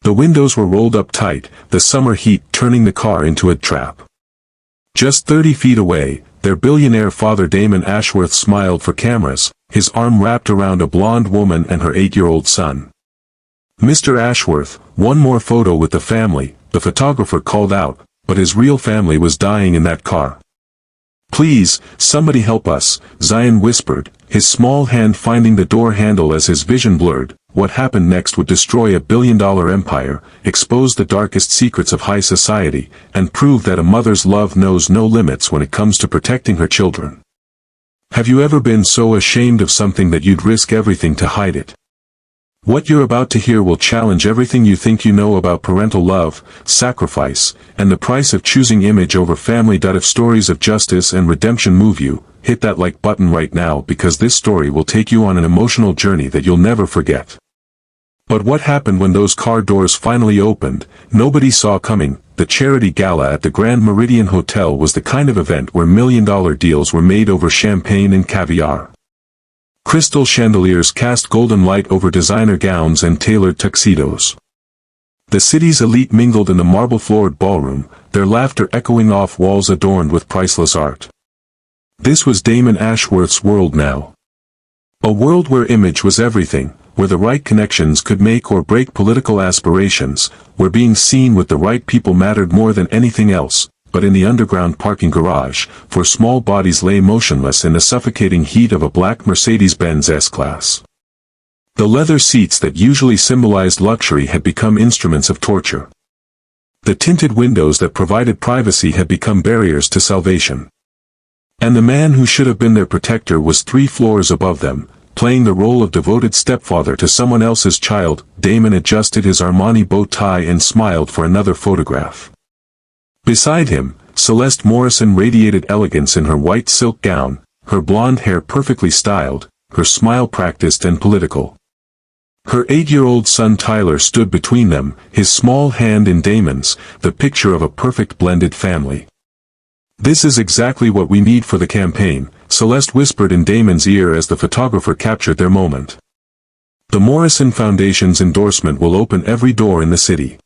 The windows were rolled up tight, the summer heat turning the car into a trap. Just 30 feet away, their billionaire father Damon Ashworth smiled for cameras, his arm wrapped around a blonde woman and her 8-year-old son. "Mr. Ashworth, one more photo with the family," the photographer called out, but his real family was dying in that car. "Please, somebody help us," Zion whispered, his small hand finding the door handle as his vision blurred. What happened next would destroy a billion-dollar empire, expose the darkest secrets of high society, and prove that a mother's love knows no limits when it comes to protecting her children. Have you ever been so ashamed of something that you'd risk everything to hide it? What you're about to hear will challenge everything you think you know about parental love, sacrifice, and the price of choosing image over family. If stories of justice and redemption move you, hit that like button right now because this story will take you on an emotional journey that you'll never forget. But what happened when those car doors finally opened, nobody saw coming. The charity gala at the Grand Meridian Hotel was the kind of event where million-dollar deals were made over champagne and caviar. Crystal chandeliers cast golden light over designer gowns and tailored tuxedos. The city's elite mingled in the marble-floored ballroom, their laughter echoing off walls adorned with priceless art. This was Damon Ashworth's world now. A world where image was everything, where the right connections could make or break political aspirations, where being seen with the right people mattered more than anything else. But in the underground parking garage, 4 small bodies lay motionless in the suffocating heat of a black Mercedes-Benz S-Class. The leather seats that usually symbolized luxury had become instruments of torture. The tinted windows that provided privacy had become barriers to salvation. And the man who should have been their protector was 3 floors above them, playing the role of devoted stepfather to someone else's child. Damon adjusted his Armani bow tie and smiled for another photograph. Beside him, Celeste Morrison radiated elegance in her white silk gown, her blonde hair perfectly styled, her smile practiced and political. Her 8-year-old son Tyler stood between them, his small hand in Damon's, the picture of a perfect blended family. "This is exactly what we need for the campaign," Celeste whispered in Damon's ear as the photographer captured their moment. "The Morrison Foundation's endorsement will open every door in the city."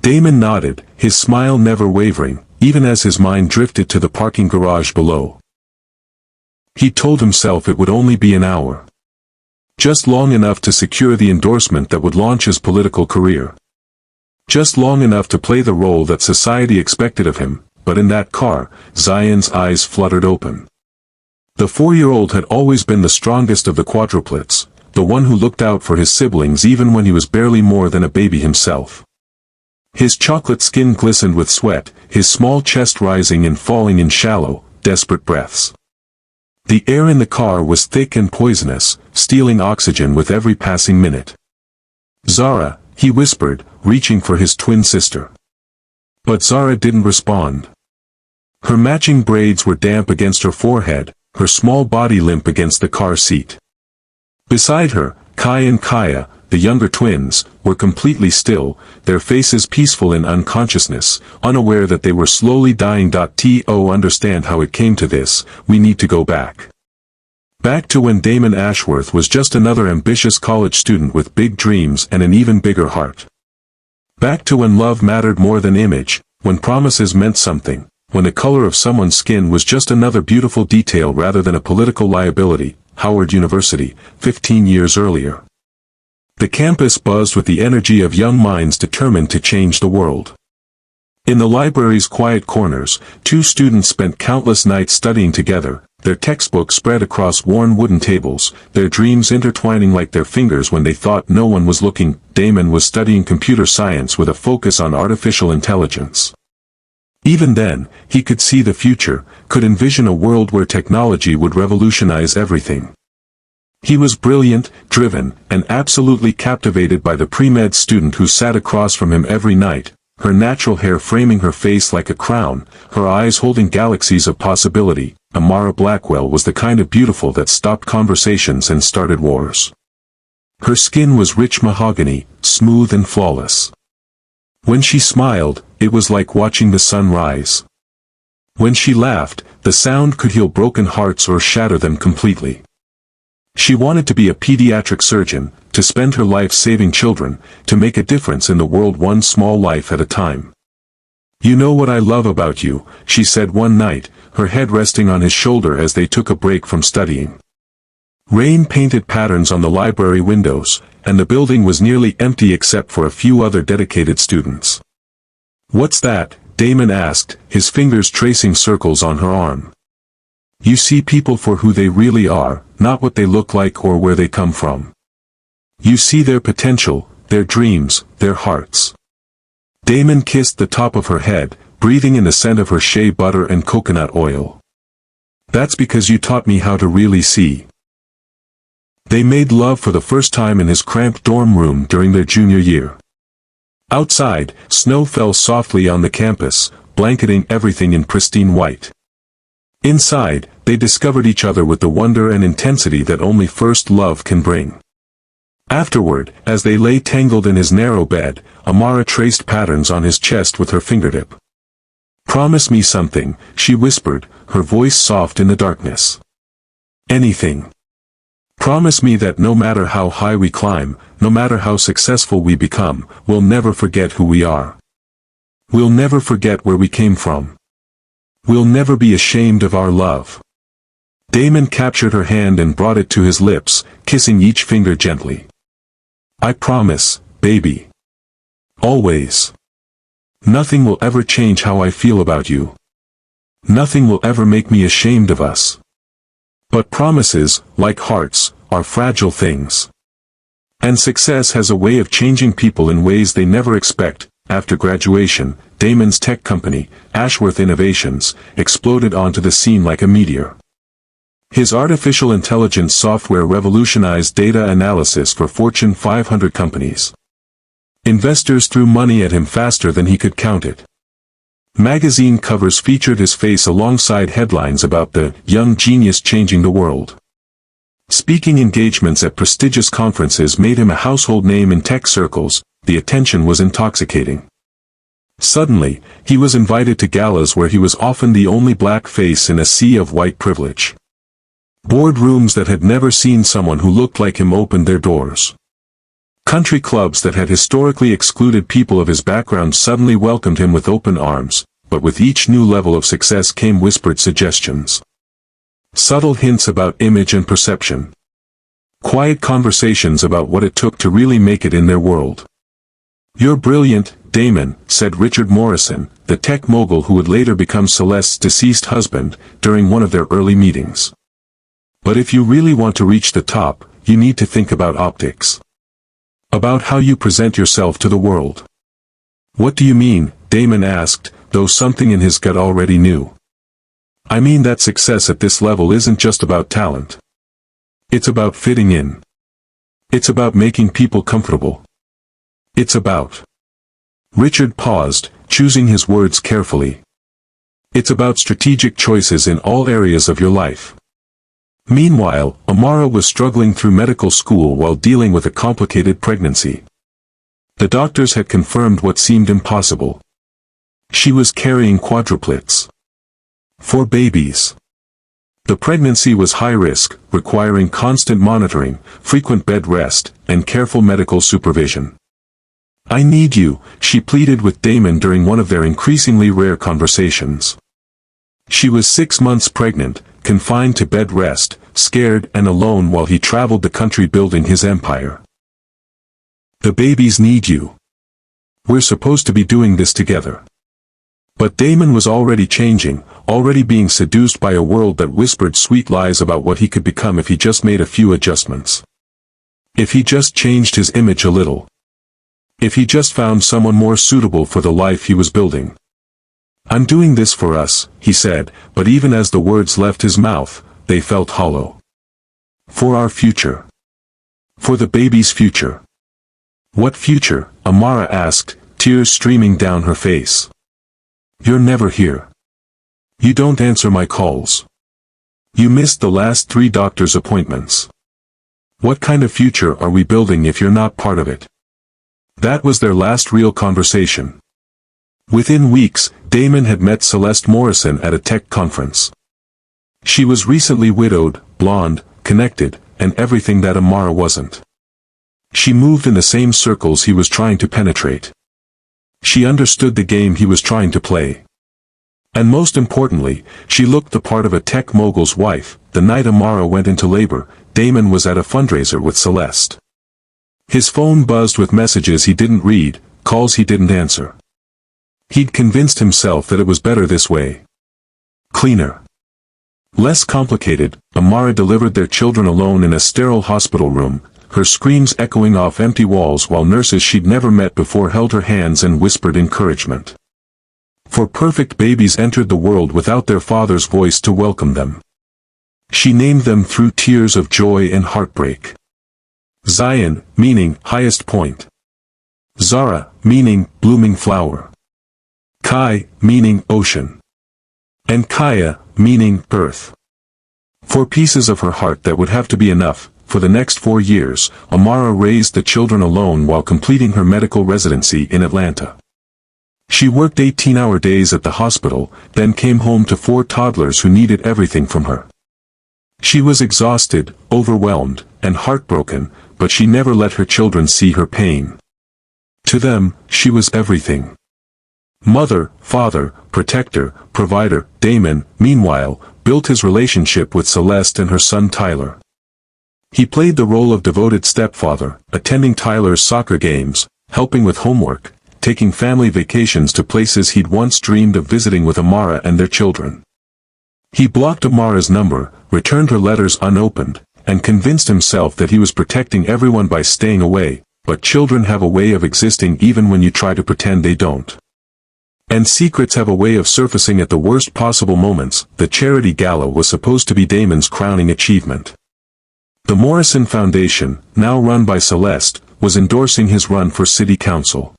Damon nodded, his smile never wavering, even as his mind drifted to the parking garage below. He told himself it would only be an hour. Just long enough to secure the endorsement that would launch his political career. Just long enough to play the role that society expected of him, but in that car, Zion's eyes fluttered open. The 4-year-old had always been the strongest of the quadruplets, the one who looked out for his siblings even when he was barely more than a baby himself. His chocolate skin glistened with sweat, his small chest rising and falling in shallow, desperate breaths. The air in the car was thick and poisonous, stealing oxygen with every passing minute. "Zara," he whispered, reaching for his twin sister. But Zara didn't respond. Her matching braids were damp against her forehead, her small body limp against the car seat. Beside her, Kai and Kaya, the younger twins, were completely still, their faces peaceful in unconsciousness, unaware that they were slowly dying. To understand how it came to this, we need to go back. Back to when Damon Ashworth was just another ambitious college student with big dreams and an even bigger heart. Back to when love mattered more than image, when promises meant something, when the color of someone's skin was just another beautiful detail rather than a political liability. Howard University, 15 years earlier. The campus buzzed with the energy of young minds determined to change the world. In the library's quiet corners, 2 students spent countless nights studying together, their textbooks spread across worn wooden tables, their dreams intertwining like their fingers when they thought no one was looking. Damon was studying computer science with a focus on artificial intelligence. Even then, he could see the future, could envision a world where technology would revolutionize everything. He was brilliant, driven, and absolutely captivated by the pre-med student who sat across from him every night, her natural hair framing her face like a crown, her eyes holding galaxies of possibility. Amara Blackwell was the kind of beautiful that stopped conversations and started wars. Her skin was rich mahogany, smooth and flawless. When she smiled, it was like watching the sun rise. When she laughed, the sound could heal broken hearts or shatter them completely. She wanted to be a pediatric surgeon, to spend her life saving children, to make a difference in the world one small life at a time. "You know what I love about you," she said one night, her head resting on his shoulder as they took a break from studying. Rain painted patterns on the library windows, and the building was nearly empty except for a few other dedicated students. "What's that?" Damon asked, his fingers tracing circles on her arm. "You see people for who they really are, not what they look like or where they come from. You see their potential, their dreams, their hearts." Damon kissed the top of her head, breathing in the scent of her shea butter and coconut oil. "That's because you taught me how to really see." They made love for the first time in his cramped dorm room during their junior year. Outside, snow fell softly on the campus, blanketing everything in pristine white. Inside, they discovered each other with the wonder and intensity that only first love can bring. Afterward, as they lay tangled in his narrow bed, Amara traced patterns on his chest with her fingertip. "Promise me something," she whispered, her voice soft in the darkness. "Anything. Promise me that no matter how high we climb, no matter how successful we become, we'll never forget who we are. We'll never forget where we came from. We'll never be ashamed of our love." Damon captured her hand and brought it to his lips, kissing each finger gently. "I promise, baby. Always. Nothing will ever change how I feel about you. Nothing will ever make me ashamed of us. But promises, like hearts, are fragile things. And success has a way of changing people in ways they never expect." After graduation, Damon's tech company, Ashworth Innovations, exploded onto the scene like a meteor. His artificial intelligence software revolutionized data analysis for Fortune 500 companies. Investors threw money at him faster than he could count it. Magazine covers featured his face alongside headlines about the young genius changing the world. Speaking engagements at prestigious conferences made him a household name in tech circles. The attention was intoxicating. Suddenly, he was invited to galas where he was often the only black face in a sea of white privilege. Boardrooms that had never seen someone who looked like him opened their doors. Country clubs that had historically excluded people of his background suddenly welcomed him with open arms, but with each new level of success came whispered suggestions. Subtle hints about image and perception. Quiet conversations about what it took to really make it in their world. "You're brilliant, Damon," said Richard Morrison, the tech mogul who would later become Celeste's deceased husband, during one of their early meetings. "But if you really want to reach the top, you need to think about optics. About how you present yourself to the world." "What do you mean?" Damon asked, though something in his gut already knew. "I mean that success at this level isn't just about talent. It's about fitting in. It's about making people comfortable. It's about..." Richard paused, choosing his words carefully. "It's about strategic choices in all areas of your life." Meanwhile, Amara was struggling through medical school while dealing with a complicated pregnancy. The doctors had confirmed what seemed impossible. She was carrying quadruplets. 4 babies. The pregnancy was high risk, requiring constant monitoring, frequent bed rest, and careful medical supervision. "I need you," she pleaded with Damon during one of their increasingly rare conversations. She was 6 months pregnant, confined to bed rest, scared and alone while he traveled the country building his empire. "The babies need you. We're supposed to be doing this together." But Damon was already changing, already being seduced by a world that whispered sweet lies about what he could become if he just made a few adjustments. If he just changed his image a little. If he just found someone more suitable for the life he was building. "I'm doing this for us," he said, but even as the words left his mouth, they felt hollow. "For our future. For the baby's future." "What future?" Amara asked, tears streaming down her face. "You're never here. You don't answer my calls. You missed the last 3 doctor's appointments. What kind of future are we building if you're not part of it?" That was their last real conversation. Within weeks, Damon had met Celeste Morrison at a tech conference. She was recently widowed, blonde, connected, and everything that Amara wasn't. She moved in the same circles he was trying to penetrate. She understood the game he was trying to play. And most importantly, she looked the part of a tech mogul's wife. The night Amara went into labor, Damon was at a fundraiser with Celeste. His phone buzzed with messages he didn't read, calls he didn't answer. He'd convinced himself that it was better this way. Cleaner. Less complicated. Amara delivered their children alone in a sterile hospital room, her screams echoing off empty walls while nurses she'd never met before held her hands and whispered encouragement. For perfect babies entered the world without their father's voice to welcome them. She named them through tears of joy and heartbreak. Zion, meaning highest point. Zara, meaning blooming flower. Kai, meaning ocean. And Kaya, meaning earth. 4 pieces of her heart that would have to be enough. For the next 4 years, Amara raised the children alone while completing her medical residency in Atlanta. She worked 18-hour days at the hospital, then came home to 4 toddlers who needed everything from her. She was exhausted, overwhelmed, and heartbroken, but she never let her children see her pain. To them, she was everything. Mother, father, protector, provider. Damon, meanwhile, built his relationship with Celeste and her son Tyler. He played the role of devoted stepfather, attending Tyler's soccer games, helping with homework, taking family vacations to places he'd once dreamed of visiting with Amara and their children. He blocked Amara's number, returned her letters unopened, and convinced himself that he was protecting everyone by staying away, but children have a way of existing even when you try to pretend they don't. And secrets have a way of surfacing at the worst possible moments. The charity gala was supposed to be Damon's crowning achievement. The Morrison Foundation, now run by Celeste, was endorsing his run for city council.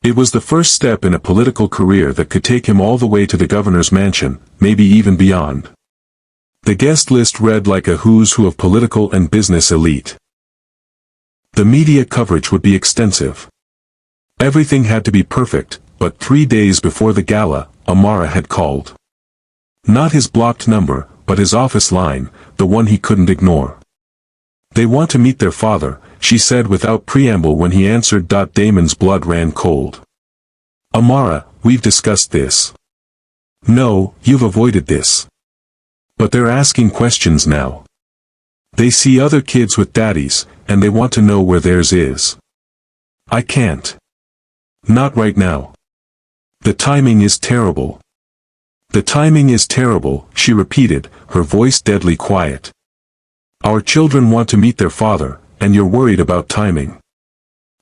It was the first step in a political career that could take him all the way to the governor's mansion, maybe even beyond. The guest list read like a who's who of political and business elite. The media coverage would be extensive. Everything had to be perfect, but 3 days before the gala, Amara had called. Not his blocked number, but his office line, the one he couldn't ignore. "They want to meet their father," she said without preamble when he answered. Damon's blood ran cold. "Amara, we've discussed this." "No, you've avoided this." "But they're asking questions now. They see other kids with daddies, and they want to know where theirs is." "I can't. Not right now. The timing is terrible." "The timing is terrible," she repeated, her voice deadly quiet. "Our children want to meet their father, and you're worried about timing.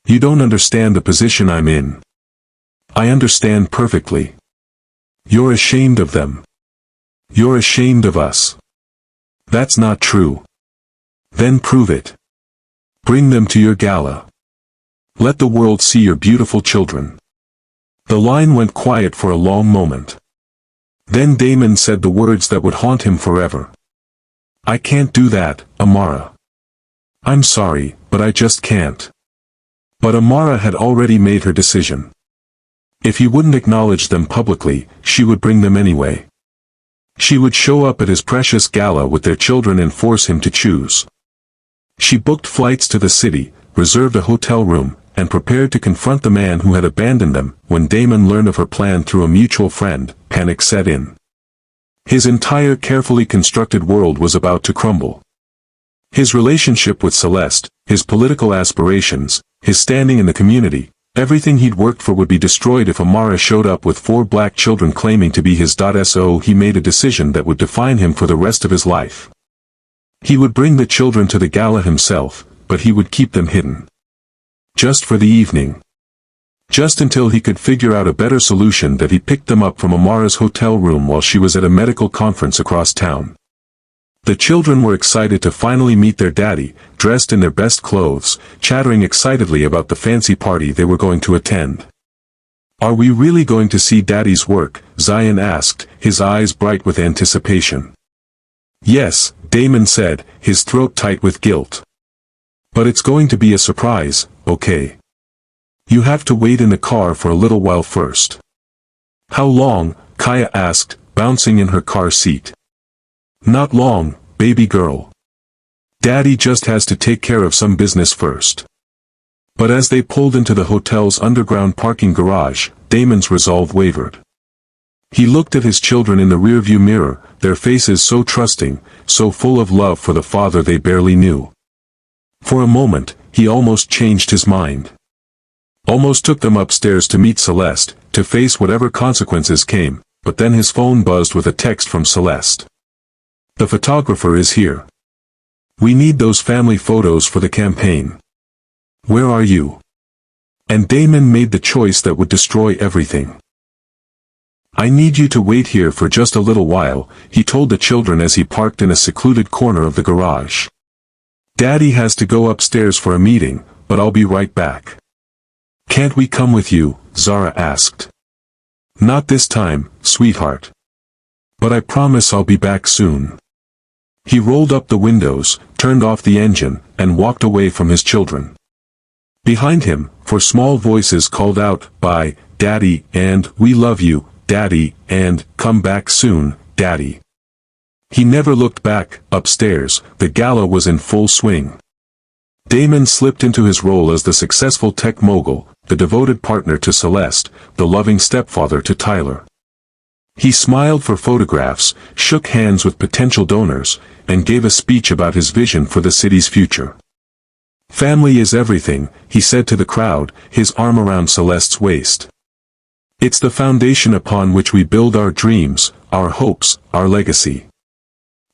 You don't understand the position I'm in." "I understand perfectly. You're ashamed of them. You're ashamed of us." "That's not true." "Then prove it. Bring them to your gala. Let the world see your beautiful children." The line went quiet for a long moment. Then Damon said the words that would haunt him forever. "I can't do that, Amara. I'm sorry, but I just can't." But Amara had already made her decision. If he wouldn't acknowledge them publicly, she would bring them anyway. She would show up at his precious gala with their children and force him to choose. She booked flights to the city, reserved a hotel room, and prepared to confront the man who had abandoned them. When Damon learned of her plan through a mutual friend, panic set in. His entire carefully constructed world was about to crumble. His relationship with Celeste, his political aspirations, his standing in the community, everything he'd worked for would be destroyed if Amara showed up with 4 black children claiming to be his. So he made a decision that would define him for the rest of his life. He would bring the children to the gala himself, but he would keep them hidden. Just for the evening. Just until he could figure out a better solution. That he picked them up from Amara's hotel room while she was at a medical conference across town. The children were excited to finally meet their daddy, dressed in their best clothes, chattering excitedly about the fancy party they were going to attend. "Are we really going to see Daddy's work?" Zion asked, his eyes bright with anticipation. "Yes," Damon said, his throat tight with guilt. "But it's going to be a surprise, okay? You have to wait in the car for a little while first." "How long?" Kaya asked, bouncing in her car seat. "Not long, baby girl." Daddy just has to take care of some business first. But as they pulled into the hotel's underground parking garage, Damon's resolve wavered. He looked at his children in the rearview mirror, their faces so trusting, so full of love for the father they barely knew. For a moment, he almost changed his mind. Almost took them upstairs to meet Celeste, to face whatever consequences came, but then his phone buzzed with a text from Celeste. "The photographer is here. We need those family photos for the campaign. Where are you?" And Damon made the choice that would destroy everything. "I need you to wait here for just a little while," he told the children as he parked in a secluded corner of the garage. "Daddy has to go upstairs for a meeting, but I'll be right back." "Can't we come with you?" Zara asked. "Not this time, sweetheart. But I promise I'll be back soon." He rolled up the windows, turned off the engine, and walked away from his children. Behind him, four small voices called out, "Bye, Daddy," and "We love you, Daddy," and "Come back soon, Daddy." He never looked back. Upstairs, the gala was in full swing. Damon slipped into his role as the successful tech mogul, the devoted partner to Celeste, the loving stepfather to Tyler. He smiled for photographs, shook hands with potential donors, and gave a speech about his vision for the city's future. "Family is everything," he said to the crowd, his arm around Celeste's waist. "It's the foundation upon which we build our dreams, our hopes, our legacy."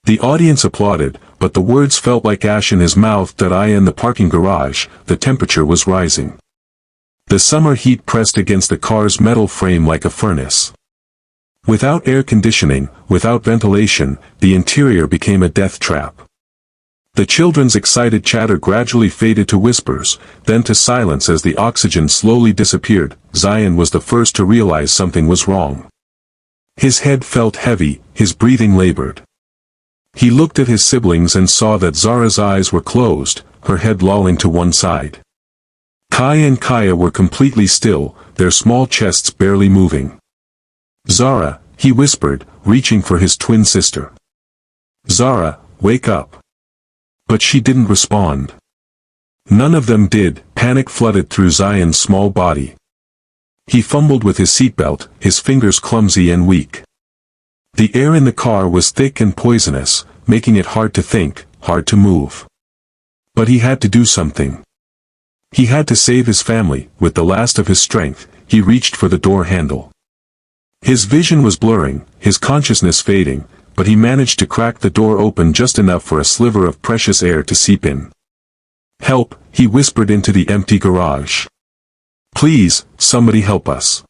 The audience applauded, but the words felt like ash in his mouth. That I in the parking garage, the temperature was rising. The summer heat pressed against the car's metal frame like a furnace. Without air conditioning, without ventilation, the interior became a death trap. The children's excited chatter gradually faded to whispers, then to silence as the oxygen slowly disappeared. Zion was the first to realize something was wrong. His head felt heavy, his breathing labored. He looked at his siblings and saw that Zara's eyes were closed, her head lolling to one side. Kai and Kaya were completely still, their small chests barely moving. "Zara," he whispered, reaching for his twin sister. "Zara, wake up." But she didn't respond. None of them did. Panic flooded through Zion's small body. He fumbled with his seatbelt, his fingers clumsy and weak. The air in the car was thick and poisonous, making it hard to think, hard to move. But he had to do something. He had to save his family. With the last of his strength, he reached for the door handle. His vision was blurring, his consciousness fading, but he managed to crack the door open just enough for a sliver of precious air to seep in. "Help," he whispered into the empty garage. "Please, somebody help us."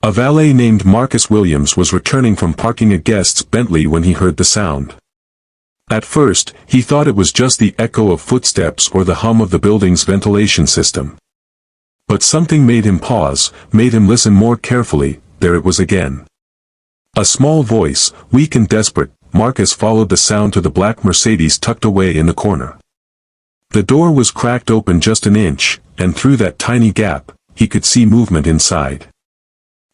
A valet named Marcus Williams was returning from parking a guest's Bentley when he heard the sound. At first, he thought it was just the echo of footsteps or the hum of the building's ventilation system. But something made him pause, made him listen more carefully. There it was again. A small voice, weak and desperate. Marcus followed the sound to the black Mercedes tucked away in the corner. The door was cracked open just an inch, and through that tiny gap, he could see movement inside.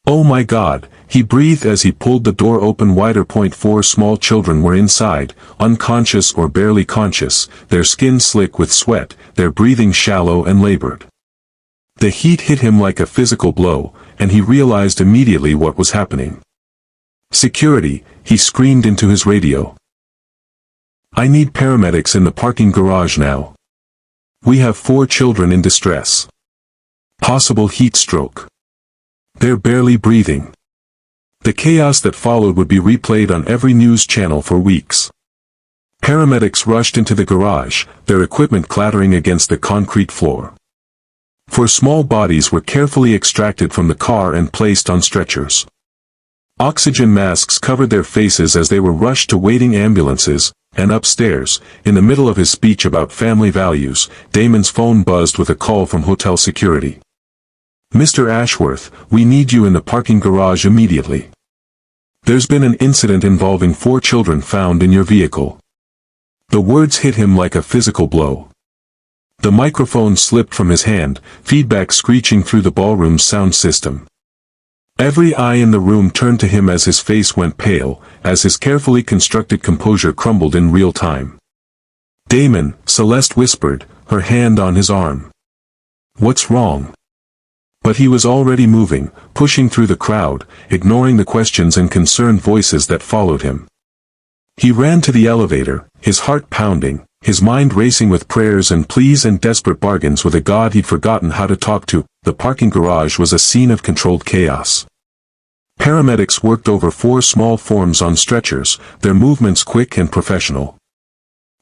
"Oh my God," he breathed as he pulled the door open wider. 4 small children were inside, unconscious or barely conscious, their skin slick with sweat, their breathing shallow and labored. The heat hit him like a physical blow, and he realized immediately what was happening. "Security," he screamed into his radio. "I need paramedics in the parking garage now. We have 4 children in distress. Possible heat stroke. They're barely breathing." The chaos that followed would be replayed on every news channel for weeks. Paramedics rushed into the garage, their equipment clattering against the concrete floor. 4 small bodies were carefully extracted from the car and placed on stretchers. Oxygen masks covered their faces as they were rushed to waiting ambulances, and upstairs, in the middle of his speech about family values, Damon's phone buzzed with a call from hotel security. "Mr. Ashworth, we need you in the parking garage immediately. There's been an incident involving 4 children found in your vehicle." The words hit him like a physical blow. The microphone slipped from his hand, feedback screeching through the ballroom's sound system. Every eye in the room turned to him as his face went pale, as his carefully constructed composure crumbled in real time. Damon, Celeste whispered, her hand on his arm. What's wrong? But he was already moving, pushing through the crowd, ignoring the questions and concerned voices that followed him. He ran to the elevator, his heart pounding, his mind racing with prayers and pleas and desperate bargains with a God he'd forgotten how to talk to. The parking garage was a scene of controlled chaos. Paramedics worked over 4 small forms on stretchers, their movements quick and professional.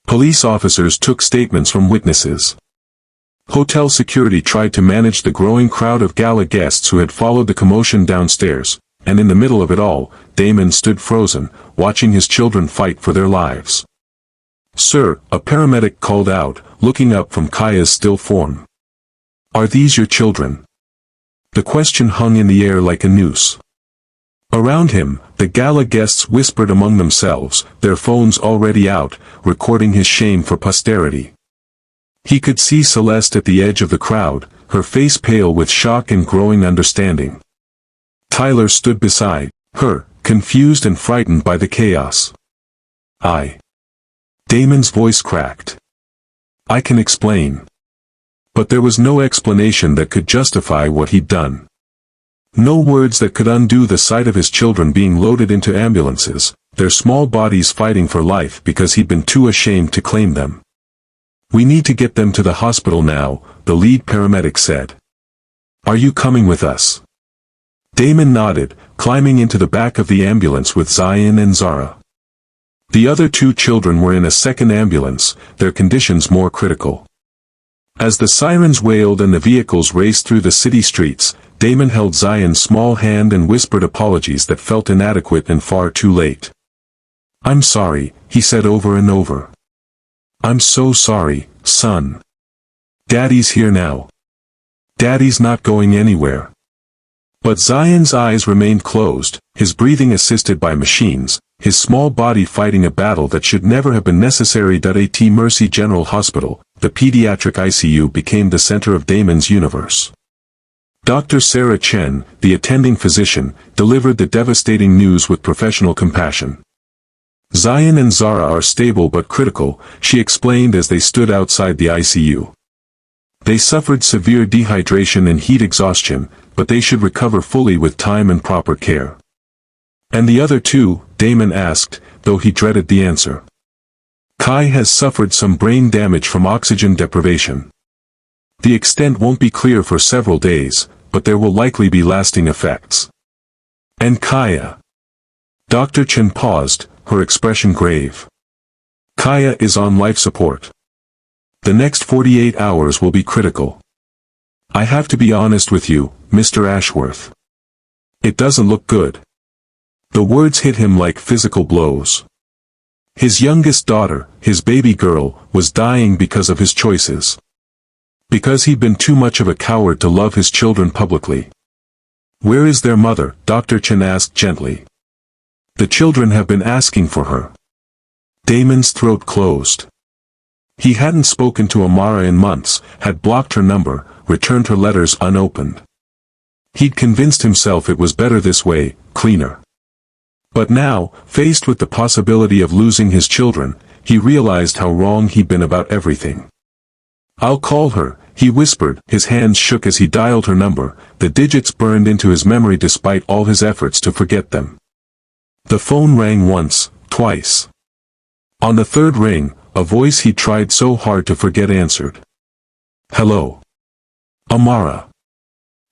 Police officers took statements from witnesses. Hotel security tried to manage the growing crowd of gala guests who had followed the commotion downstairs, and in the middle of it all, Damon stood frozen, watching his children fight for their lives. "Sir," a paramedic called out, looking up from Kaya's still form. "Are these your children?" The question hung in the air like a noose. Around him, the gala guests whispered among themselves, their phones already out, recording his shame for posterity. He could see Celeste at the edge of the crowd, her face pale with shock and growing understanding. Tyler stood beside her, confused and frightened by the chaos. Damon's voice cracked. "I can explain." But there was no explanation that could justify what he'd done. No words that could undo the sight of his children being loaded into ambulances, their small bodies fighting for life because he'd been too ashamed to claim them. "We need to get them to the hospital now," the lead paramedic said. "Are you coming with us?" Damon nodded, climbing into the back of the ambulance with Zion and Zara. The other 2 children were in a second ambulance, their conditions more critical. As the sirens wailed and the vehicles raced through the city streets, Damon held Zion's small hand and whispered apologies that felt inadequate and far too late. "I'm sorry," he said over and over. "I'm so sorry, son. Daddy's here now. Daddy's not going anywhere." But Zion's eyes remained closed, his breathing assisted by machines, his small body fighting a battle that should never have been necessary. At Mercy General Hospital, the pediatric ICU became the center of Damon's universe. Dr. Sarah Chen, the attending physician, delivered the devastating news with professional compassion. "Zion and Zara are stable but critical," she explained as they stood outside the ICU. "They suffered severe dehydration and heat exhaustion, but they should recover fully with time and proper care." "And the other 2, Damon asked, though he dreaded the answer. "Kai has suffered some brain damage from oxygen deprivation. The extent won't be clear for several days, but there will likely be lasting effects." "And Kaya?" Dr. Chen paused, her expression grave. "Kaya is on life support. The next 48 hours will be critical. I have to be honest with you, Mr. Ashworth. It doesn't look good." The words hit him like physical blows. His youngest daughter, his baby girl, was dying because of his choices. Because he'd been too much of a coward to love his children publicly. "Where is their mother?" Dr. Chen asked gently. "The children have been asking for her." Damon's throat closed. He hadn't spoken to Amara in months, had blocked her number, returned her letters unopened. He'd convinced himself it was better this way, cleaner. But now, faced with the possibility of losing his children, he realized how wrong he'd been about everything. "I'll call her," he whispered. His hands shook as he dialed her number, the digits burned into his memory despite all his efforts to forget them. The phone rang once, twice. On the 3rd ring, a voice he tried so hard to forget answered. "Hello. Amara."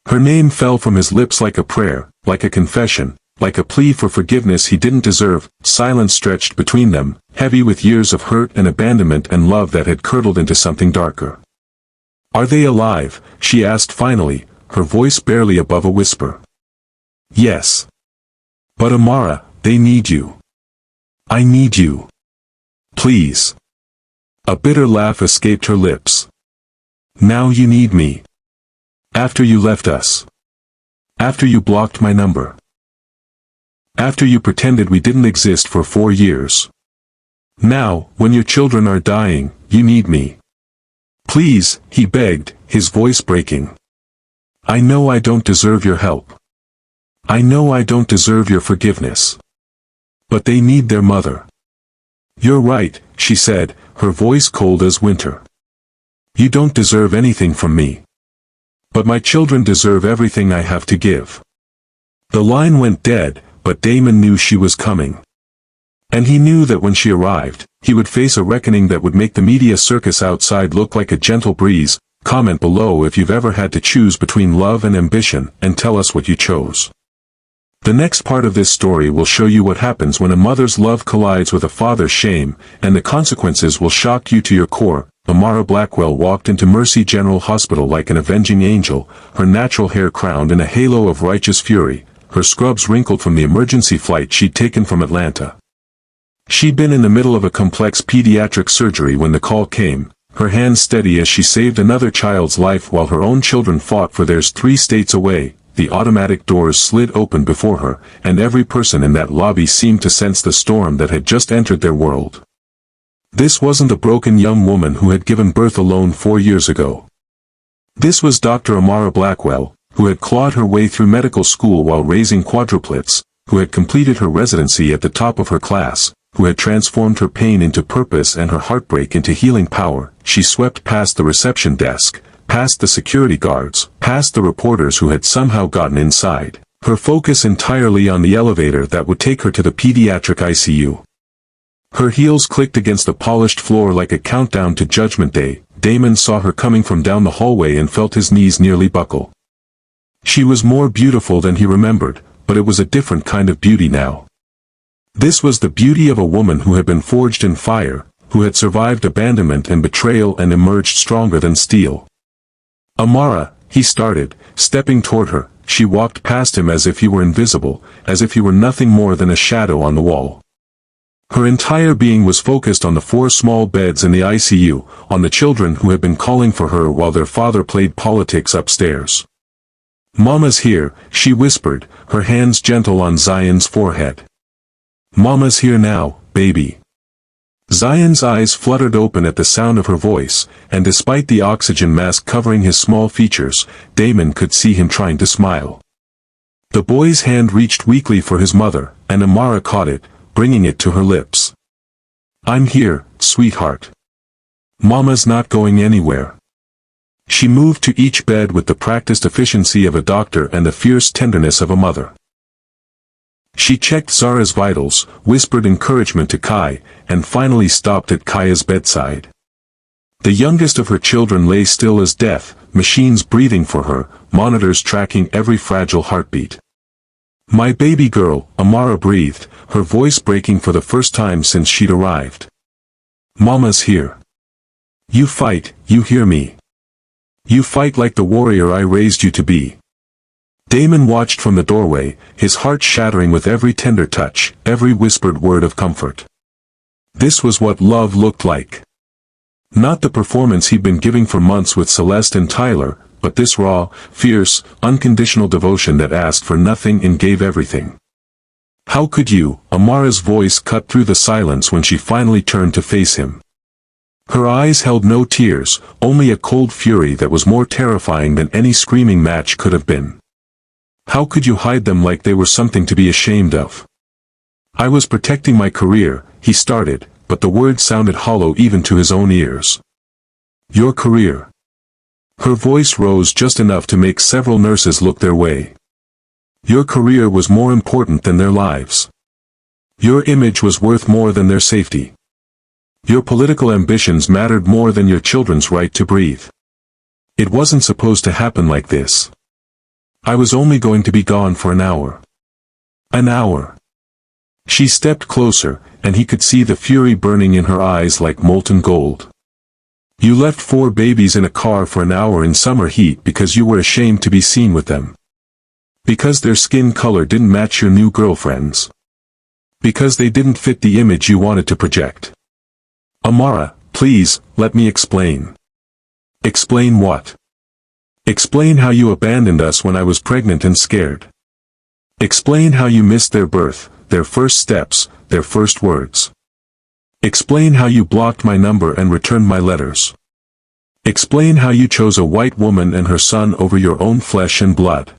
Her name fell from his lips like a prayer, like a confession, like a plea for forgiveness he didn't deserve. Silence stretched between them, heavy with years of hurt and abandonment and love that had curdled into something darker. "Are they alive?" she asked finally, her voice barely above a whisper. "Yes. But Amara, they need you. I need you. Please." A bitter laugh escaped her lips. "Now you need me. After you left us. After you blocked my number. After you pretended we didn't exist for 4 years. Now, when your children are dying, you need me. Please," he begged, his voice breaking. "I know I don't deserve your help. I know I don't deserve your forgiveness. But they need their mother." "You're right," she said, her voice cold as winter. You don't deserve anything from me. But my children deserve everything I have to give. The line went dead, but Damon knew she was coming. And he knew that when she arrived, he would face a reckoning that would make the media circus outside look like a gentle breeze. Comment below if you've ever had to choose between love and ambition, and tell us what you chose. The next part of this story will show you what happens when a mother's love collides with a father's shame, and the consequences will shock you to your core. Amara Blackwell walked into Mercy General Hospital like an avenging angel, her natural hair crowned in a halo of righteous fury, her scrubs wrinkled from the emergency flight she'd taken from Atlanta. She'd been in the middle of a complex pediatric surgery when the call came, her hands steady as she saved another child's life while her own children fought for theirs 3 states away. The automatic doors slid open before her, and every person in that lobby seemed to sense the storm that had just entered their world. This wasn't a broken young woman who had given birth alone 4 years ago. This was Dr. Amara Blackwell, who had clawed her way through medical school while raising quadruplets, who had completed her residency at the top of her class, who had transformed her pain into purpose and her heartbreak into healing power. She swept past the reception desk, past the security guards, past the reporters who had somehow gotten inside, her focus entirely on the elevator that would take her to the pediatric ICU. Her heels clicked against the polished floor like a countdown to Judgment Day. Damon saw her coming from down the hallway and felt his knees nearly buckle. She was more beautiful than he remembered, but it was a different kind of beauty now. This was the beauty of a woman who had been forged in fire, who had survived abandonment and betrayal and emerged stronger than steel. Amara, he started, stepping toward her. She walked past him as if he were invisible, as if he were nothing more than a shadow on the wall. Her entire being was focused on the 4 small beds in the ICU, on the children who had been calling for her while their father played politics upstairs. "Mama's here," she whispered, her hands gentle on Zion's forehead. "Mama's here now, baby." Zion's eyes fluttered open at the sound of her voice, and despite the oxygen mask covering his small features, Damon could see him trying to smile. The boy's hand reached weakly for his mother, and Amara caught it, bringing it to her lips. "I'm here, sweetheart. Mama's not going anywhere." She moved to each bed with the practiced efficiency of a doctor and the fierce tenderness of a mother. She checked Zara's vitals, whispered encouragement to Kai, and finally stopped at Kaya's bedside. The youngest of her children lay still as death, machines breathing for her, monitors tracking every fragile heartbeat. "My baby girl," Amara breathed, her voice breaking for the first time since she'd arrived. "Mama's here. You fight, you hear me? You fight like the warrior I raised you to be." Damon watched from the doorway, his heart shattering with every tender touch, every whispered word of comfort. This was what love looked like. Not the performance he'd been giving for months with Celeste and Tyler, but this raw, fierce, unconditional devotion that asked for nothing and gave everything. "How could you?" Amara's voice cut through the silence when she finally turned to face him. Her eyes held no tears, only a cold fury that was more terrifying than any screaming match could have been. "How could you hide them like they were something to be ashamed of?" "I was protecting my career," he started, but the words sounded hollow even to his own ears. "Your career." Her voice rose just enough to make several nurses look their way. "Your career was more important than their lives. Your image was worth more than their safety. Your political ambitions mattered more than your children's right to breathe. It wasn't supposed to happen like this. I was only going to be gone for an hour. An hour." She stepped closer, and he could see the fury burning in her eyes like molten gold. "You left 4 babies in a car for an hour in summer heat because you were ashamed to be seen with them. Because their skin color didn't match your new girlfriend's. Because they didn't fit the image you wanted to project." "Amara, please, let me explain." "Explain what?" "Explain how you abandoned us when I was pregnant and scared. Explain how you missed their birth, their first steps, their first words. Explain how you blocked my number and returned my letters. Explain how you chose a white woman and her son over your own flesh and blood."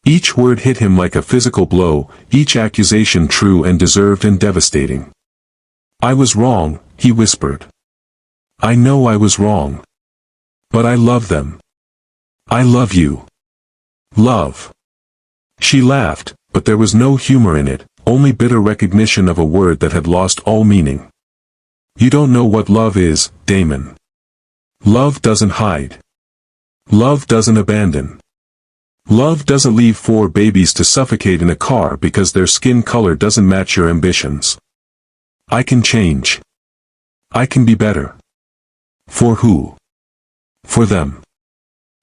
Each word hit him like a physical blow, each accusation true and deserved and devastating. "I was wrong," he whispered. I know I was wrong. But I love them. I love you. Love. She laughed, but there was no humor in it, only bitter recognition of a word that had lost all meaning. You don't know what love is, Damon. Love doesn't hide. Love doesn't abandon. Love doesn't leave 4 babies to suffocate in a car because their skin color doesn't match your ambitions. I can change. I can be better. For who? For them.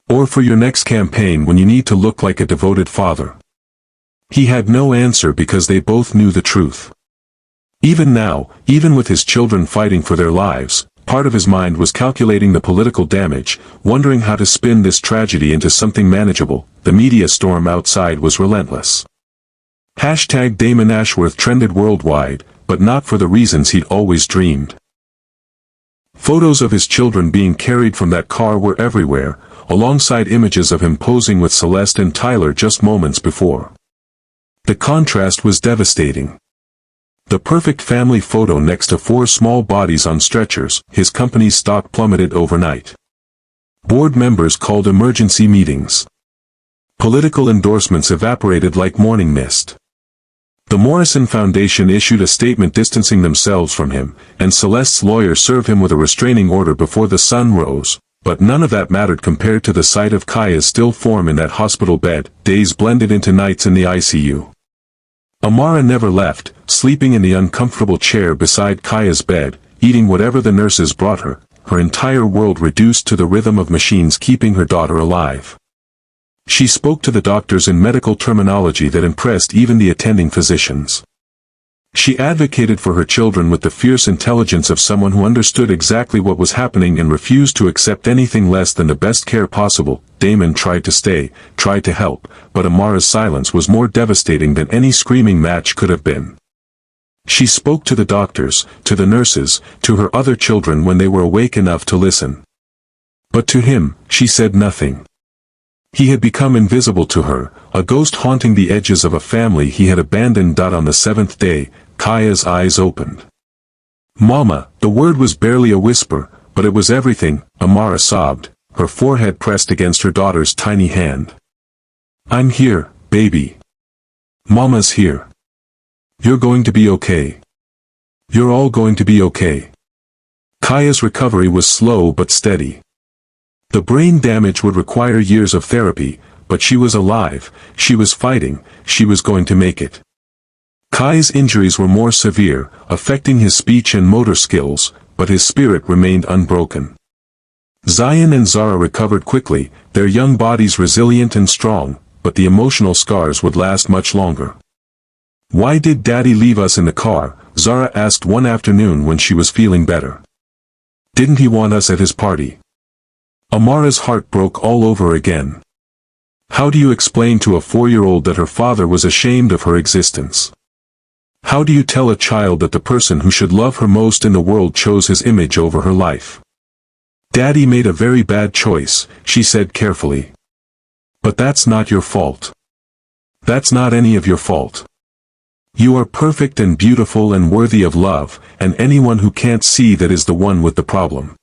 Or for your next campaign when you need to look like a devoted father. He had no answer because they both knew the truth. Even now, even with his children fighting for their lives, part of his mind was calculating the political damage, wondering how to spin this tragedy into something manageable. The media storm outside was relentless. Hashtag Damon Ashworth trended worldwide, but not for the reasons he'd always dreamed. Photos of his children being carried from that car were everywhere, alongside images of him posing with Celeste and Tyler just moments before. The contrast was devastating. The perfect family photo next to 4 small bodies on stretchers. His company's stock plummeted overnight. Board members called emergency meetings. Political endorsements evaporated like morning mist. The Morrison Foundation issued a statement distancing themselves from him, and Celeste's lawyer served him with a restraining order before the sun rose, but none of that mattered compared to the sight of Kaya's still form in that hospital bed. Days blended into nights in the ICU. Amara never left, sleeping in the uncomfortable chair beside Kaya's bed, eating whatever the nurses brought her, her entire world reduced to the rhythm of machines keeping her daughter alive. She spoke to the doctors in medical terminology that impressed even the attending physicians. She advocated for her children with the fierce intelligence of someone who understood exactly what was happening and refused to accept anything less than the best care possible. Damon tried to stay, tried to help, but Amara's silence was more devastating than any screaming match could have been. She spoke to the doctors, to the nurses, to her other children when they were awake enough to listen. But to him, she said nothing. He had become invisible to her, a ghost haunting the edges of a family he had abandoned. On the 7th day, Kaya's eyes opened. Mama, the word was barely a whisper, but it was everything. Amara sobbed, her forehead pressed against her daughter's tiny hand. I'm here, baby. Mama's here. You're going to be okay. You're all going to be okay. Kaya's recovery was slow but steady. The brain damage would require years of therapy, but she was alive, she was fighting, she was going to make it. Kai's injuries were more severe, affecting his speech and motor skills, but his spirit remained unbroken. Zion and Zara recovered quickly, their young bodies resilient and strong, but the emotional scars would last much longer. Why did Daddy leave us in the car? Zara asked one afternoon when she was feeling better. Didn't he want us at his party? Amara's heart broke all over again. How do you explain to a 4-year-old that her father was ashamed of her existence? How do you tell a child that the person who should love her most in the world chose his image over her life? Daddy made a very bad choice, she said carefully. But that's not your fault. That's not any of your fault. You are perfect and beautiful and worthy of love, and anyone who can't see that is the one with the problem.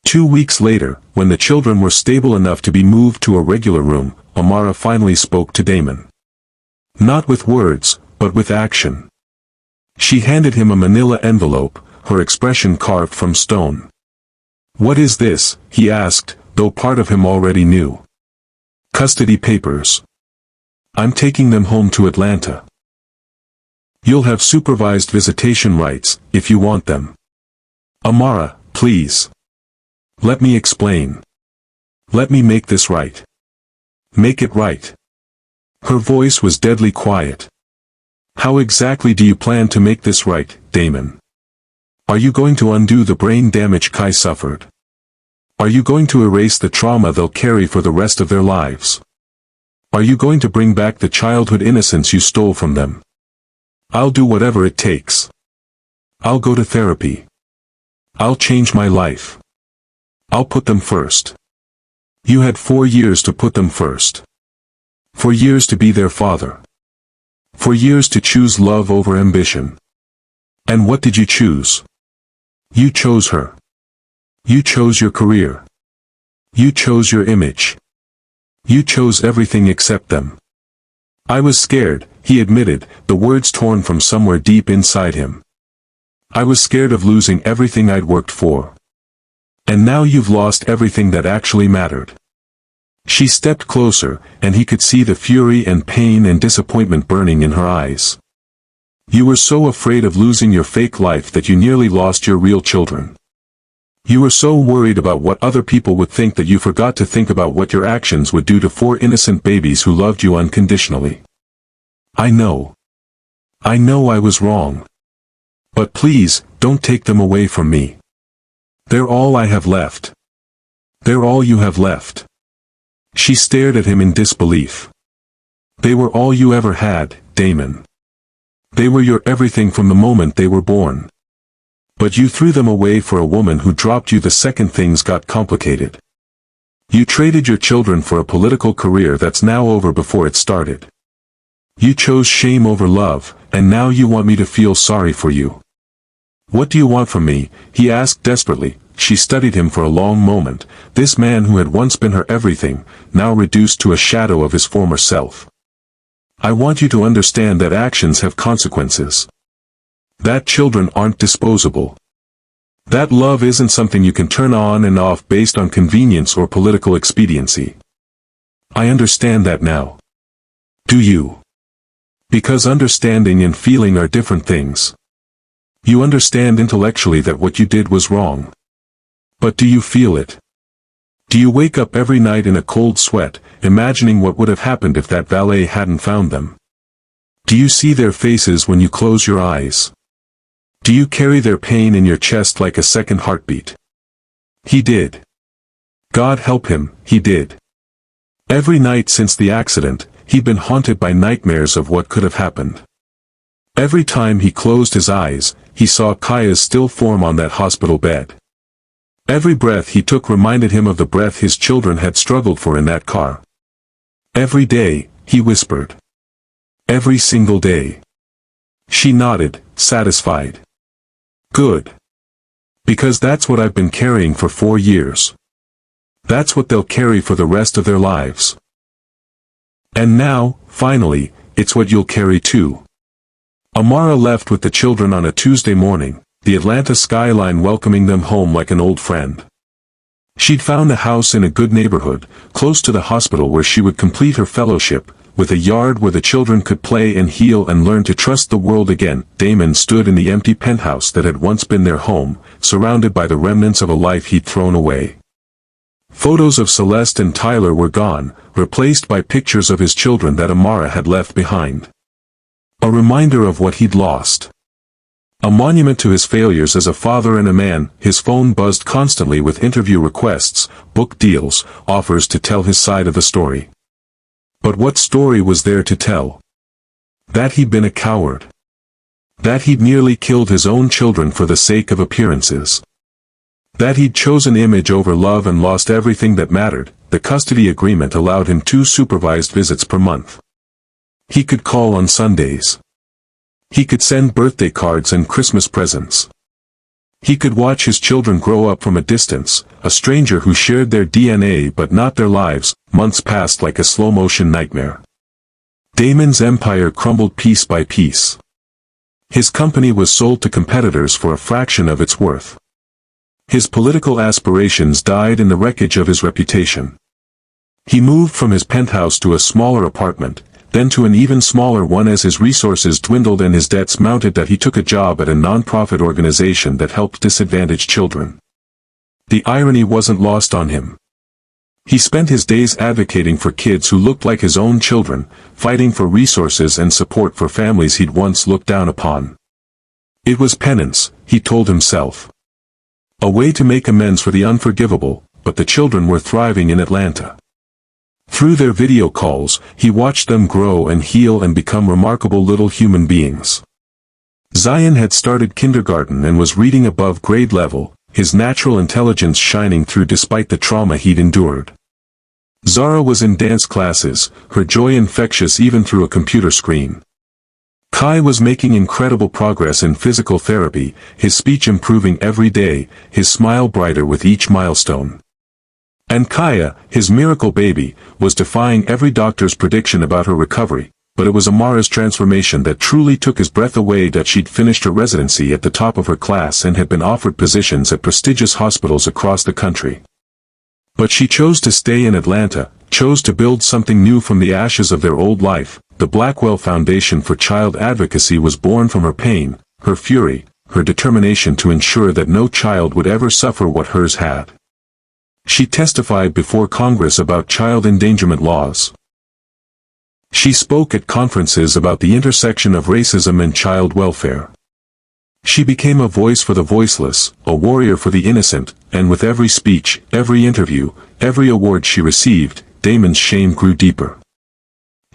2 weeks later, when the children were stable enough to be moved to a regular room, Amara finally spoke to Damon. Not with words, but with action. She handed him a manila envelope, her expression carved from stone. What is this? He asked, though part of him already knew. Custody papers. I'm taking them home to Atlanta. You'll have supervised visitation rights, if you want them. Amara, please. Let me explain. Let me make this right. Make it right. Her voice was deadly quiet. How exactly do you plan to make this right, Damon? Are you going to undo the brain damage Kai suffered? Are you going to erase the trauma they'll carry for the rest of their lives? Are you going to bring back the childhood innocence you stole from them? I'll do whatever it takes. I'll go to therapy. I'll change my life. I'll put them first. You had 4 years to put them first. 4 years to be their father. 4 years to choose love over ambition. And what did you choose? You chose her. You chose your career. You chose your image. You chose everything except them. I was scared, he admitted, the words torn from somewhere deep inside him. I was scared of losing everything I'd worked for. And now you've lost everything that actually mattered. She stepped closer, and he could see the fury and pain and disappointment burning in her eyes. You were so afraid of losing your fake life that you nearly lost your real children. You were so worried about what other people would think that you forgot to think about what your actions would do to 4 innocent babies who loved you unconditionally. I know. I know I was wrong. But please, don't take them away from me. They're all I have left. They're all you have left. She stared at him in disbelief. They were all you ever had, Damon. They were your everything from the moment they were born. But you threw them away for a woman who dropped you the second things got complicated. You traded your children for a political career that's now over before it started. You chose shame over love, and now you want me to feel sorry for you. What do you want from me? He asked desperately. She studied him for a long moment, this man who had once been her everything, now reduced to a shadow of his former self. I want you to understand that actions have consequences. That children aren't disposable. That love isn't something you can turn on and off based on convenience or political expediency. I understand that now. Do you? Because understanding and feeling are different things. You understand intellectually that what you did was wrong. But do you feel it? Do you wake up every night in a cold sweat, imagining what would have happened if that valet hadn't found them? Do you see their faces when you close your eyes? Do you carry their pain in your chest like a second heartbeat? He did. God help him, he did. Every night since the accident, he'd been haunted by nightmares of what could have happened. Every time he closed his eyes, he saw Kaya's still form on that hospital bed. Every breath he took reminded him of the breath his children had struggled for in that car. Every day, he whispered. Every single day. She nodded, satisfied. Good. Because that's what I've been carrying for 4 years. That's what they'll carry for the rest of their lives. And now, finally, it's what you'll carry too. Amara left with the children on a Tuesday morning, the Atlanta skyline welcoming them home like an old friend. She'd found a house in a good neighborhood, close to the hospital where she would complete her fellowship, with a yard where the children could play and heal and learn to trust the world again. Damon stood in the empty penthouse that had once been their home, surrounded by the remnants of a life he'd thrown away. Photos of Celeste and Tyler were gone, replaced by pictures of his children that Amara had left behind. A reminder of what he'd lost. A monument to his failures as a father and a man. His phone buzzed constantly with interview requests, book deals, offers to tell his side of the story. But what story was there to tell? That he'd been a coward. That he'd nearly killed his own children for the sake of appearances. That he'd chosen image over love and lost everything that mattered. The custody agreement allowed him 2 supervised visits per month. He could call on Sundays. He could send birthday cards and Christmas presents. He could watch his children grow up from a distance, a stranger who shared their DNA but not their lives. Months passed like a slow-motion nightmare. Damon's empire crumbled piece by piece. His company was sold to competitors for a fraction of its worth. His political aspirations died in the wreckage of his reputation. He moved from his penthouse to a smaller apartment, then to an even smaller one as his resources dwindled and his debts mounted. That he took a job at a non-profit organization that helped disadvantaged children. The irony wasn't lost on him. He spent his days advocating for kids who looked like his own children, fighting for resources and support for families he'd once looked down upon. It was penance, he told himself. A way to make amends for the unforgivable, but the children were thriving in Atlanta. Through their video calls, he watched them grow and heal and become remarkable little human beings. Zion had started kindergarten and was reading above grade level, his natural intelligence shining through despite the trauma he'd endured. Zara was in dance classes, her joy infectious even through a computer screen. Kai was making incredible progress in physical therapy, his speech improving every day, his smile brighter with each milestone. And Kaya, his miracle baby, was defying every doctor's prediction about her recovery, but it was Amara's transformation that truly took his breath away. That she'd finished her residency at the top of her class and had been offered positions at prestigious hospitals across the country. But she chose to stay in Atlanta, chose to build something new from the ashes of their old life. The Blackwell Foundation for Child Advocacy was born from her pain, her fury, her determination to ensure that no child would ever suffer what hers had. She testified before Congress about child endangerment laws. She spoke at conferences about the intersection of racism and child welfare. She became a voice for the voiceless, a warrior for the innocent, and with every speech, every interview, every award she received, Damon's shame grew deeper.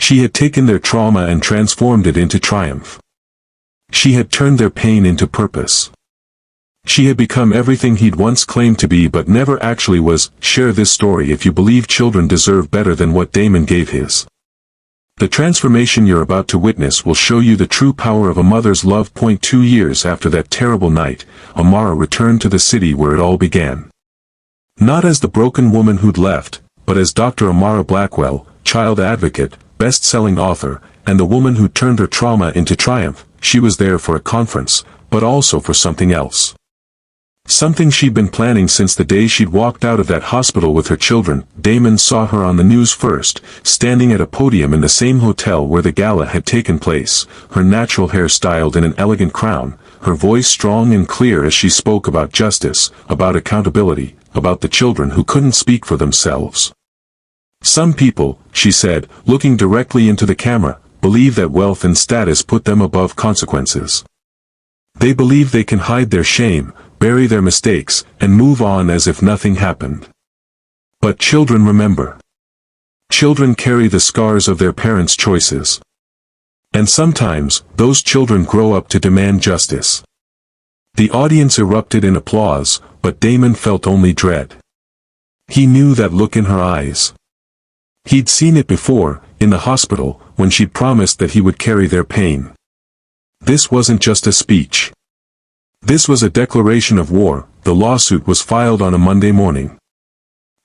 She had taken their trauma and transformed it into triumph. She had turned their pain into purpose. She had become everything he'd once claimed to be but never actually was. Share this story if you believe children deserve better than what Damon gave his. The transformation you're about to witness will show you the true power of a mother's love. 2 years after that terrible night, Amara returned to the city where it all began. Not as the broken woman who'd left, but as Dr. Amara Blackwell, child advocate, best-selling author, and the woman who turned her trauma into triumph. She was there for a conference, but also for something else. Something she'd been planning since the day she'd walked out of that hospital with her children. Damon saw her on the news first, standing at a podium in the same hotel where the gala had taken place, her natural hair styled in an elegant crown, her voice strong and clear as she spoke about justice, about accountability, about the children who couldn't speak for themselves. Some people, she said, looking directly into the camera, believe that wealth and status put them above consequences. They believe they can hide their shame, bury their mistakes, and move on as if nothing happened. But children remember. Children carry the scars of their parents' choices. And sometimes, those children grow up to demand justice. The audience erupted in applause, but Damon felt only dread. He knew that look in her eyes. He'd seen it before, in the hospital, when she'd promised that he would carry their pain. This wasn't just a speech. This was a declaration of war. The lawsuit was filed on a Monday morning.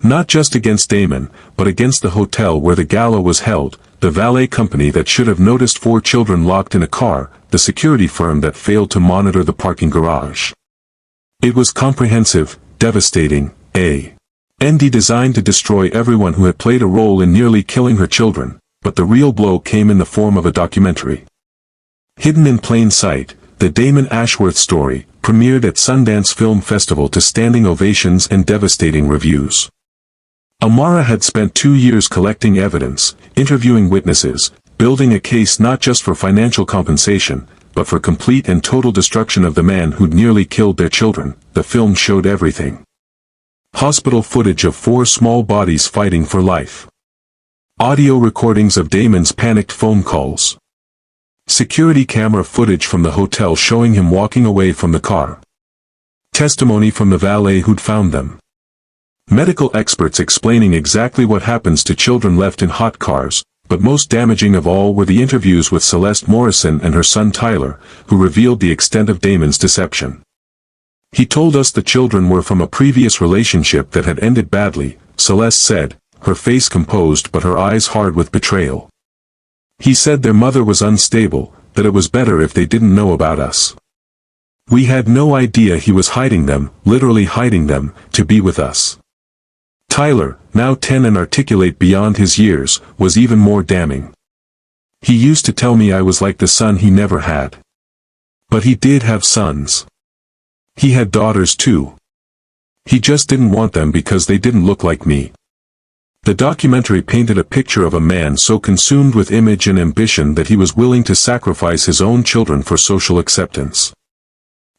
Not just against Damon, but against the hotel where the gala was held, the valet company that should have noticed 4 children locked in a car, the security firm that failed to monitor the parking garage. It was comprehensive, devastating, and designed to destroy everyone who had played a role in nearly killing her children, but the real blow came in the form of a documentary. Hidden in plain sight, the Damon Ashworth story premiered at Sundance Film Festival to standing ovations and devastating reviews. Amara had spent 2 years collecting evidence, interviewing witnesses, building a case not just for financial compensation, but for complete and total destruction of the man who'd nearly killed their children. The film showed everything. Hospital footage of 4 small bodies fighting for life. Audio recordings of Damon's panicked phone calls. Security camera footage from the hotel showing him walking away from the car. Testimony from the valet who'd found them. Medical experts explaining exactly what happens to children left in hot cars, but most damaging of all were the interviews with Celeste Morrison and her son Tyler, who revealed the extent of Damon's deception. He told us the children were from a previous relationship that had ended badly, Celeste said, her face composed but her eyes hard with betrayal. He said their mother was unstable, that it was better if they didn't know about us. We had no idea he was hiding them, literally hiding them, to be with us. Tyler, now 10 and articulate beyond his years, was even more damning. He used to tell me I was like the son he never had. But he did have sons. He had daughters too. He just didn't want them because they didn't look like me. The documentary painted a picture of a man so consumed with image and ambition that he was willing to sacrifice his own children for social acceptance.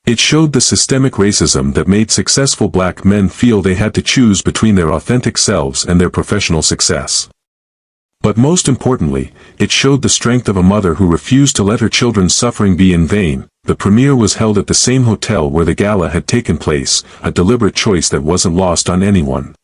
It showed the systemic racism that made successful black men feel they had to choose between their authentic selves and their professional success. But most importantly, it showed the strength of a mother who refused to let her children's suffering be in vain. The premiere was held at the same hotel where the gala had taken place, a deliberate choice that wasn't lost on anyone.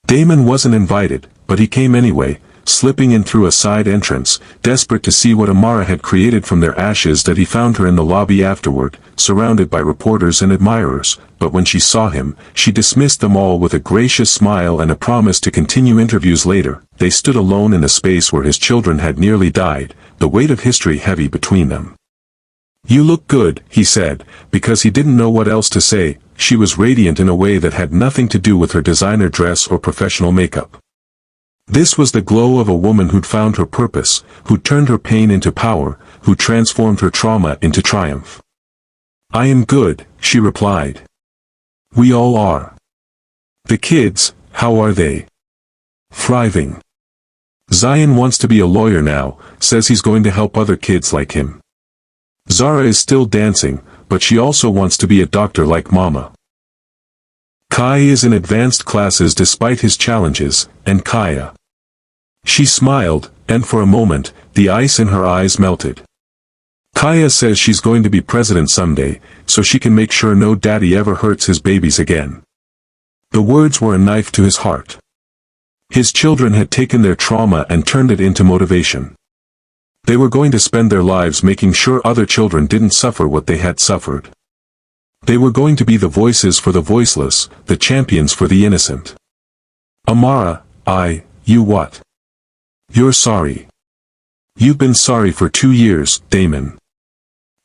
Damon wasn't invited, but he came anyway, slipping in through a side entrance, desperate to see what Amara had created from their ashes. That he found her in the lobby afterward, surrounded by reporters and admirers, but when she saw him, she dismissed them all with a gracious smile and a promise to continue interviews later. They stood alone in a space where his children had nearly died, the weight of history heavy between them. "You look good," he said, because he didn't know what else to say. She was radiant in a way that had nothing to do with her designer dress or professional makeup. This was the glow of a woman who'd found her purpose, who'd turned her pain into power, who transformed her trauma into triumph. "I am good," she replied. "We all are." "The kids, how are they?" "Thriving. Zion wants to be a lawyer now, says he's going to help other kids like him. Zara is still dancing, but she also wants to be a doctor like Mama. Kai is in advanced classes despite his challenges, and Kaya." She smiled, and for a moment, the ice in her eyes melted. "Kaya says she's going to be president someday, so she can make sure no daddy ever hurts his babies again." The words were a knife to his heart. His children had taken their trauma and turned it into motivation. They were going to spend their lives making sure other children didn't suffer what they had suffered. They were going to be the voices for the voiceless, the champions for the innocent. "Amara, you what? You're sorry. You've been sorry for 2 years, Damon.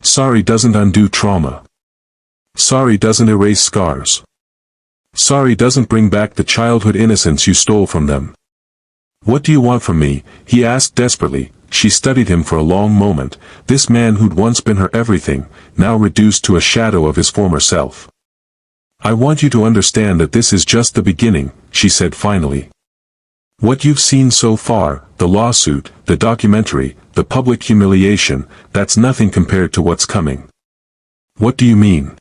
Sorry doesn't undo trauma. Sorry doesn't erase scars. Sorry doesn't bring back the childhood innocence you stole from them." "What do you want from me?" he asked desperately. She studied him for a long moment, this man who'd once been her everything, now reduced to a shadow of his former self. "I want you to understand that this is just the beginning," she said finally. "What you've seen so far, the lawsuit, the documentary, the public humiliation, that's nothing compared to what's coming." "What do you mean?"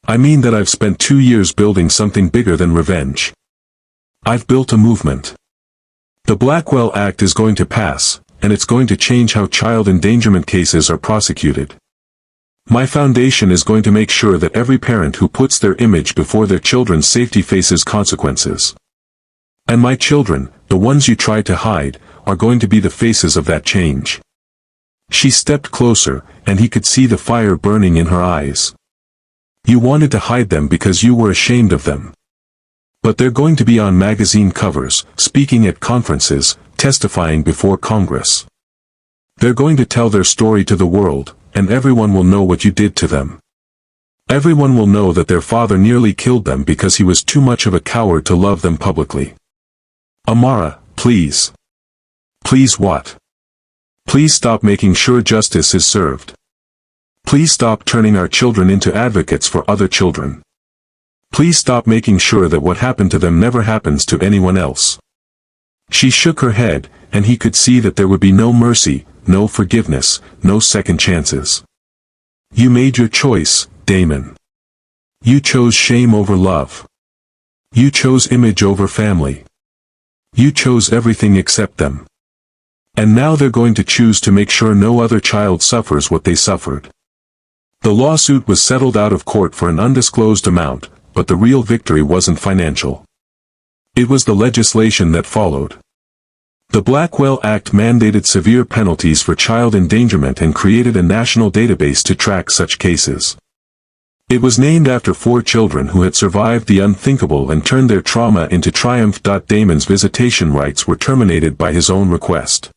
"I mean that I've spent 2 years building something bigger than revenge. I've built a movement. The Blackwell Act is going to pass, and it's going to change how child endangerment cases are prosecuted. My foundation is going to make sure that every parent who puts their image before their children's safety faces consequences. And my children, the ones you tried to hide, are going to be the faces of that change." She stepped closer, and he could see the fire burning in her eyes. "You wanted to hide them because you were ashamed of them. But they're going to be on magazine covers, speaking at conferences, testifying before Congress. They're going to tell their story to the world, and everyone will know what you did to them. Everyone will know that their father nearly killed them because he was too much of a coward to love them publicly." "Amara, please." "Please what?" "Please stop making sure justice is served. Please stop turning our children into advocates for other children. Please stop making sure that what happened to them never happens to anyone else." She shook her head, and he could see that there would be no mercy, no forgiveness, no second chances. "You made your choice, Damon. You chose shame over love. You chose image over family. You chose everything except them. And now they're going to choose to make sure no other child suffers what they suffered." The lawsuit was settled out of court for an undisclosed amount, but the real victory wasn't financial. It was the legislation that followed. The Blackwell Act mandated severe penalties for child endangerment and created a national database to track such cases. It was named after 4 children who had survived the unthinkable and turned their trauma into triumph. Damon's visitation rights were terminated by his own request.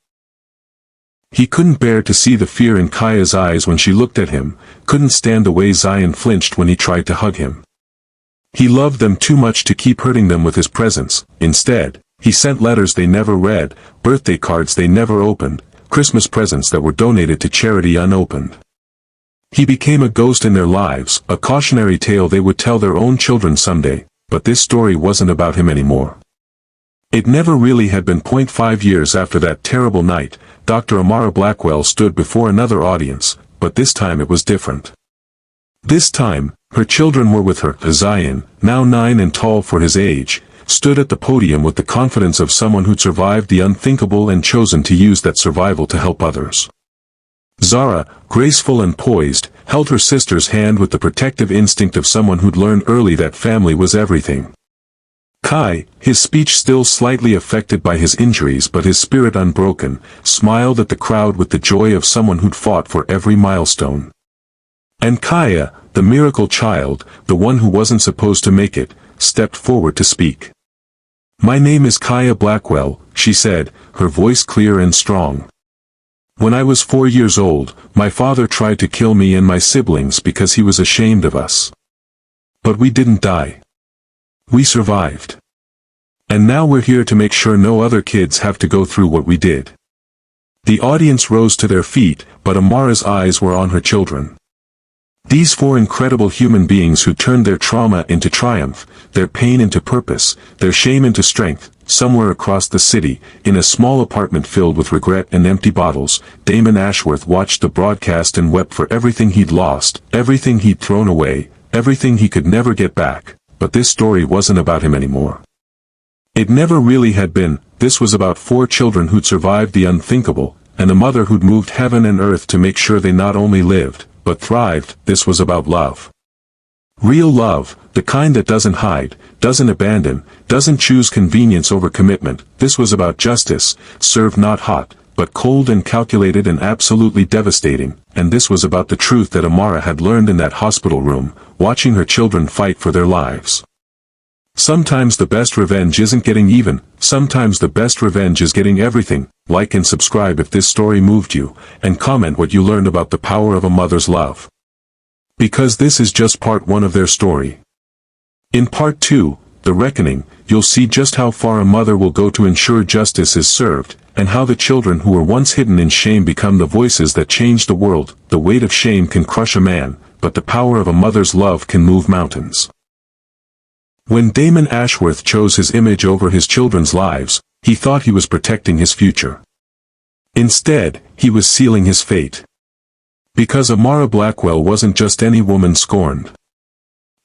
He couldn't bear to see the fear in Kaya's eyes when she looked at him, couldn't stand the way Zion flinched when he tried to hug him. He loved them too much to keep hurting them with his presence. Instead, he sent letters they never read, birthday cards they never opened, Christmas presents that were donated to charity unopened. He became a ghost in their lives, a cautionary tale they would tell their own children someday, but this story wasn't about him anymore. It never really had been. 5 years after that terrible night, Dr. Amara Blackwell stood before another audience, but this time it was different. This time, her children were with her. Zion, now 9 and tall for his age, stood at the podium with the confidence of someone who'd survived the unthinkable and chosen to use that survival to help others. Zara, graceful and poised, held her sister's hand with the protective instinct of someone who'd learned early that family was everything. Kai, his speech still slightly affected by his injuries but his spirit unbroken, smiled at the crowd with the joy of someone who'd fought for every milestone. And Kaya, the miracle child, the one who wasn't supposed to make it, stepped forward to speak. "My name is Kaya Blackwell," she said, her voice clear and strong. "When I was 4 years old, my father tried to kill me and my siblings because he was ashamed of us. But we didn't die. We survived. And now we're here to make sure no other kids have to go through what we did." The audience rose to their feet, but Amara's eyes were on her children. These 4 incredible human beings who turned their trauma into triumph, their pain into purpose, their shame into strength. Somewhere across the city, in a small apartment filled with regret and empty bottles, Damon Ashworth watched the broadcast and wept for everything he'd lost, everything he'd thrown away, everything he could never get back. But this story wasn't about him anymore. It never really had been. This was about 4 children who'd survived the unthinkable, and a mother who'd moved heaven and earth to make sure they not only lived, but thrived. This was about love. Real love, the kind that doesn't hide, doesn't abandon, doesn't choose convenience over commitment. This was about justice, served not hot, but cold and calculated and absolutely devastating. And this was about the truth that Amara had learned in that hospital room, watching her children fight for their lives. Sometimes the best revenge isn't getting even, sometimes the best revenge is getting everything. Like and subscribe if this story moved you, and comment what you learned about the power of a mother's love. Because this is just part 1 of their story. In part 2, The Reckoning, you'll see just how far a mother will go to ensure justice is served, and how the children who were once hidden in shame become the voices that change the world. The weight of shame can crush a man, but the power of a mother's love can move mountains. When Damon Ashworth chose his image over his children's lives, he thought he was protecting his future. Instead, he was sealing his fate. Because Amara Blackwell wasn't just any woman scorned.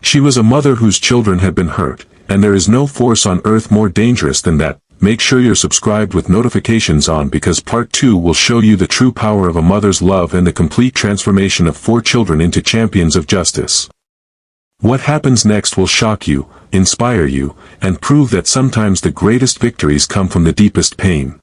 She was a mother whose children had been hurt, and there is no force on earth more dangerous than that. Make sure you're subscribed with notifications on, because part 2 will show you the true power of a mother's love and the complete transformation of 4 children into champions of justice. What happens next will shock you, inspire you, and prove that sometimes the greatest victories come from the deepest pain.